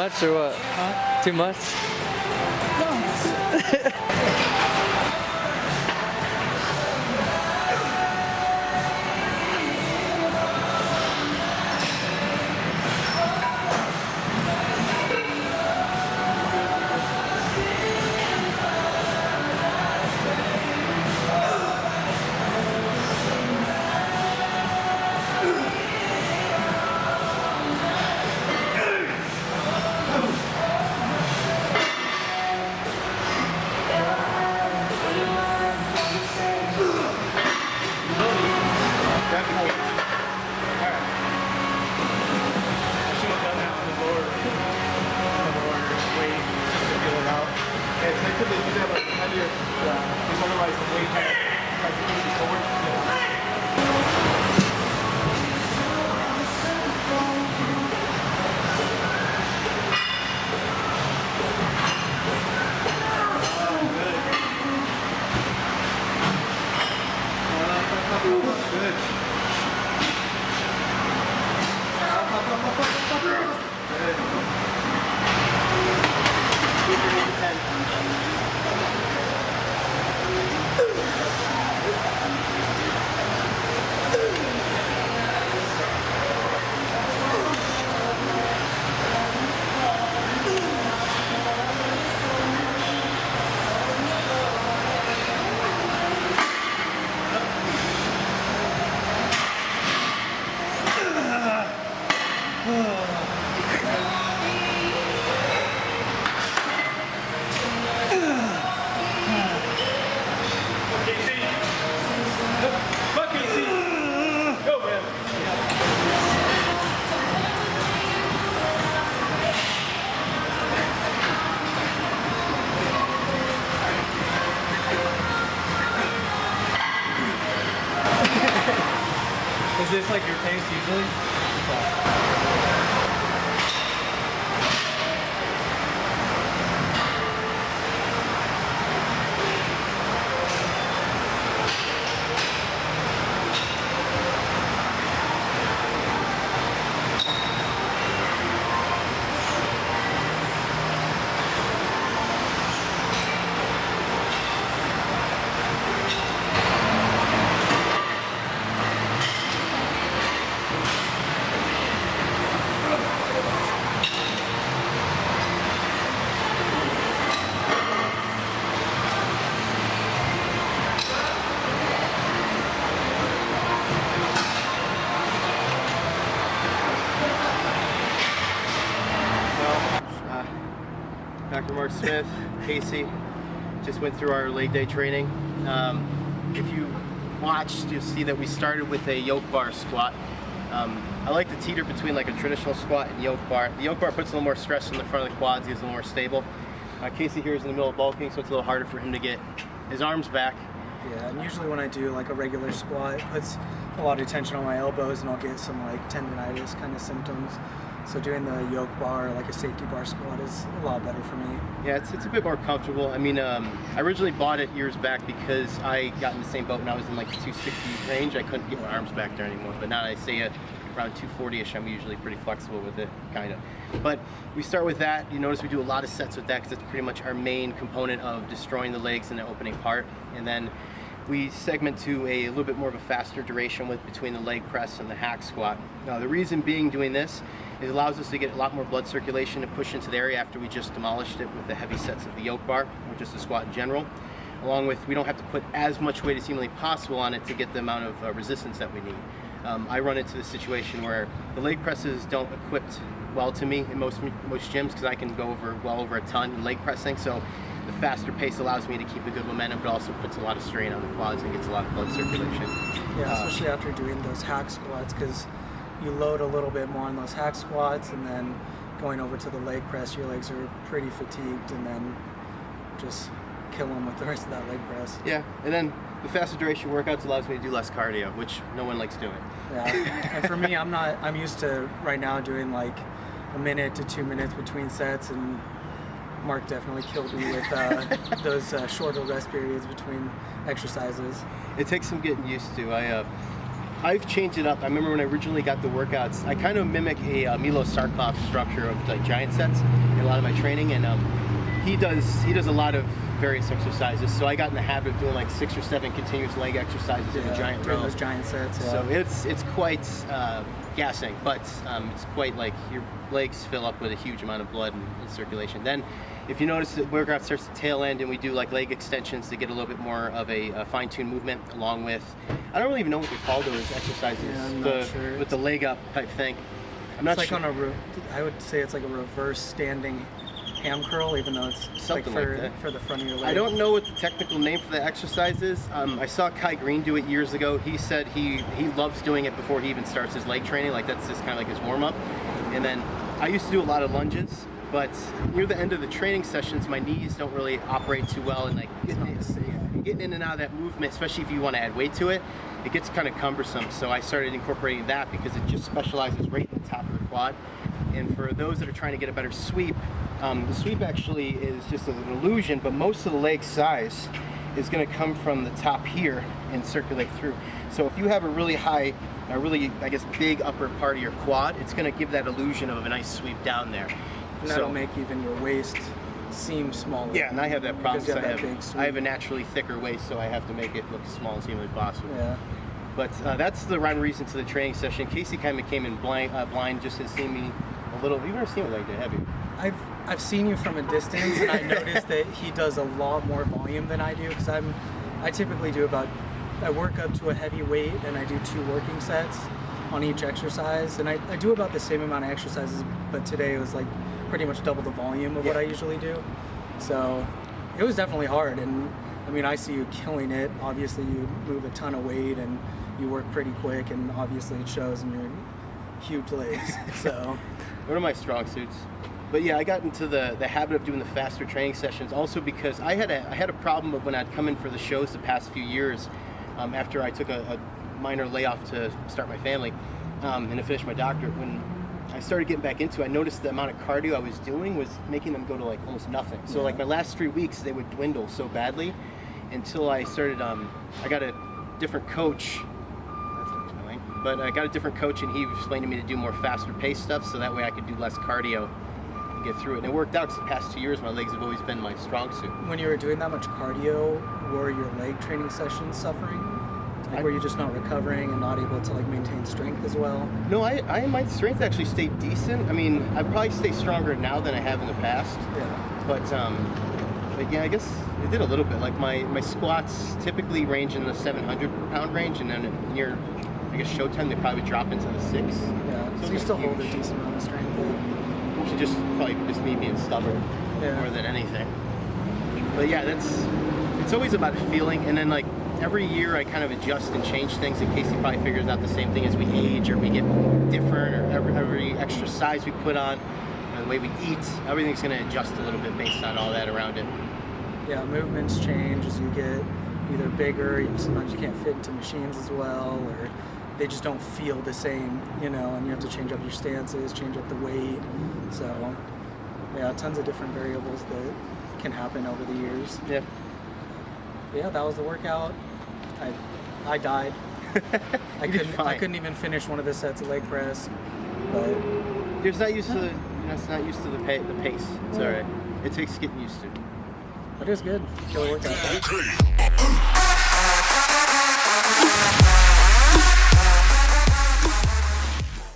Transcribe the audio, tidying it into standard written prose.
much or what? Huh? Too much? Is this like your pace usually? Dr. Mark Smith, Casey, just went through our leg day training. If you watched, you'll see that we started with a yoke bar squat. I like to teeter between like a traditional squat and yoke bar. The yoke bar puts a little more stress on the front of the quads, he's a little more stable. Casey here is in the middle of bulking, so it's a little harder for him to get his arms back. Yeah, and usually when I do like a regular squat, it puts a lot of tension on my elbows and I'll get some like tendonitis kind of symptoms. So doing the yoke bar, like a safety bar squat, is a lot better for me. Yeah, it's a bit more comfortable. I mean, I originally bought it years back because I got in the same boat when I was in like the 260 range. I couldn't get my arms back there anymore. But now that I say it around 240-ish, I'm usually pretty flexible with it, kind of. But we start with that. You notice we do a lot of sets with that because it's pretty much our main component of destroying the legs in the opening part. And then we segment to a little bit more of a faster duration with between the leg press and the hack squat. Now, the reason being doing this is it allows us to get a lot more blood circulation to push into the area after we just demolished it with the heavy sets of the yoke bar, or just the squat in general. Along with, we don't have to put as much weight as humanly possible on it to get the amount of resistance that we need. I run into the situation where the leg presses don't equip well to me in most gyms because I can go well over a ton in leg pressing. So the faster pace allows me to keep a good momentum, but also puts a lot of strain on the quads and gets a lot of blood circulation. Yeah, especially after doing those hack squats, because you load a little bit more on those hack squats, and then going over to the leg press, your legs are pretty fatigued, and then just kill them with the rest of that leg press. Yeah, and then the faster duration workouts allows me to do less cardio, which no one likes doing. Yeah, and for me, I'm used to right now doing like a minute to 2 minutes between sets, and Mark definitely killed me with those shorter rest periods between exercises. It takes some getting used to. I've changed it up. I remember when I originally got the workouts, I kind of mimic a Milo Sarkov structure of like giant sets in a lot of my training, and he does a lot of various exercises. So I got in the habit of doing like 6 or 7 continuous leg exercises in a giant row. Those giant sets. Yeah. So it's quite gassing, but it's quite like your legs fill up with a huge amount of blood and circulation. Then, if you notice the workout starts to tail end, and we do like leg extensions to get a little bit more of a fine-tuned movement, along with, I don't really even know what they call those exercises. Yeah, I'm not sure. With the leg up type thing. I'm not it's sure. like I would say it's like a reverse standing ham curl, even though it's Something like that. for the front of your leg. I don't know what the technical name for the exercise is. I saw Kai Green do it years ago. He said he loves doing it before he even starts his leg training. Like that's just kind of like his warm-up. And then I used to do a lot of lunges, but near the end of the training sessions, my knees don't really operate too well, and like getting in and out of that movement, especially if you want to add weight to it, it gets kind of cumbersome. So I started incorporating that because it just specializes right in the top of the quad. And for those that are trying to get a better sweep, the sweep actually is just an illusion, but most of the leg size is going to come from the top here and circulate through. So if you have a really high, I guess, big upper part of your quad, it's going to give that illusion of a nice sweep down there. And that'll make even your waist seem smaller. Yeah, and I have that problem. I have a naturally thicker waist, so I have to make it look as small as humanly possible. Yeah. But that's the rhyme and reason to the training session. Casey kind of came in blind just to see me a little. You've never seen me like that, have you? I've seen you from a distance, and I noticed that he does a lot more volume than I do, because I typically do I work up to a heavy weight, and I do 2 working sets on each exercise, and I do about the same amount of exercises, but today it was like pretty much double the volume of what I usually do. So it was definitely hard, and I mean, I see you killing it. Obviously you move a ton of weight and you work pretty quick, and obviously it shows in your huge legs. So one of my strong suits. But yeah, I got into the habit of doing the faster training sessions also because I had a problem of when I'd come in for the shows the past few years, after I took a minor layoff to start my family and to finish my doctorate. When I started getting back into it, I noticed the amount of cardio I was doing was making them go to like almost nothing. So like my last 3 weeks, they would dwindle so badly until I started, I got a different coach. That's annoying. But I got a different coach, and he explained to me to do more faster paced stuff so that way I could do less cardio and get through it. And it worked out because the past 2 years, my legs have always been my strong suit. When you were doing that much cardio, were your leg training sessions suffering? Like, were you just not recovering and not able to like maintain strength as well? No, my strength actually stayed decent. I mean, I probably stay stronger now than I have in the past. Yeah. But yeah, I guess it did a little bit. Like my squats typically range in the 700 pound range, and then near, I guess, showtime they probably drop into the 6. Yeah. So you still hold a decent amount of strength. Which is probably just me being stubborn more than anything. But yeah, it's always about a feeling, and then like every year I kind of adjust and change things in case he probably figures out the same thing as we age or we get different, or every extra size we put on, or the way we eat, everything's going to adjust a little bit based on all that around it. Yeah, movements change as you get either bigger, sometimes you can't fit into machines as well, or they just don't feel the same, and you have to change up your stances, change up the weight. So yeah, tons of different variables that can happen over the years. Yeah. Yeah, that was the workout. I died. I couldn't even finish one of the sets of leg press. But you're not used to the pace. It's all right. It takes getting used to. But it was good. Killer workout. Okay.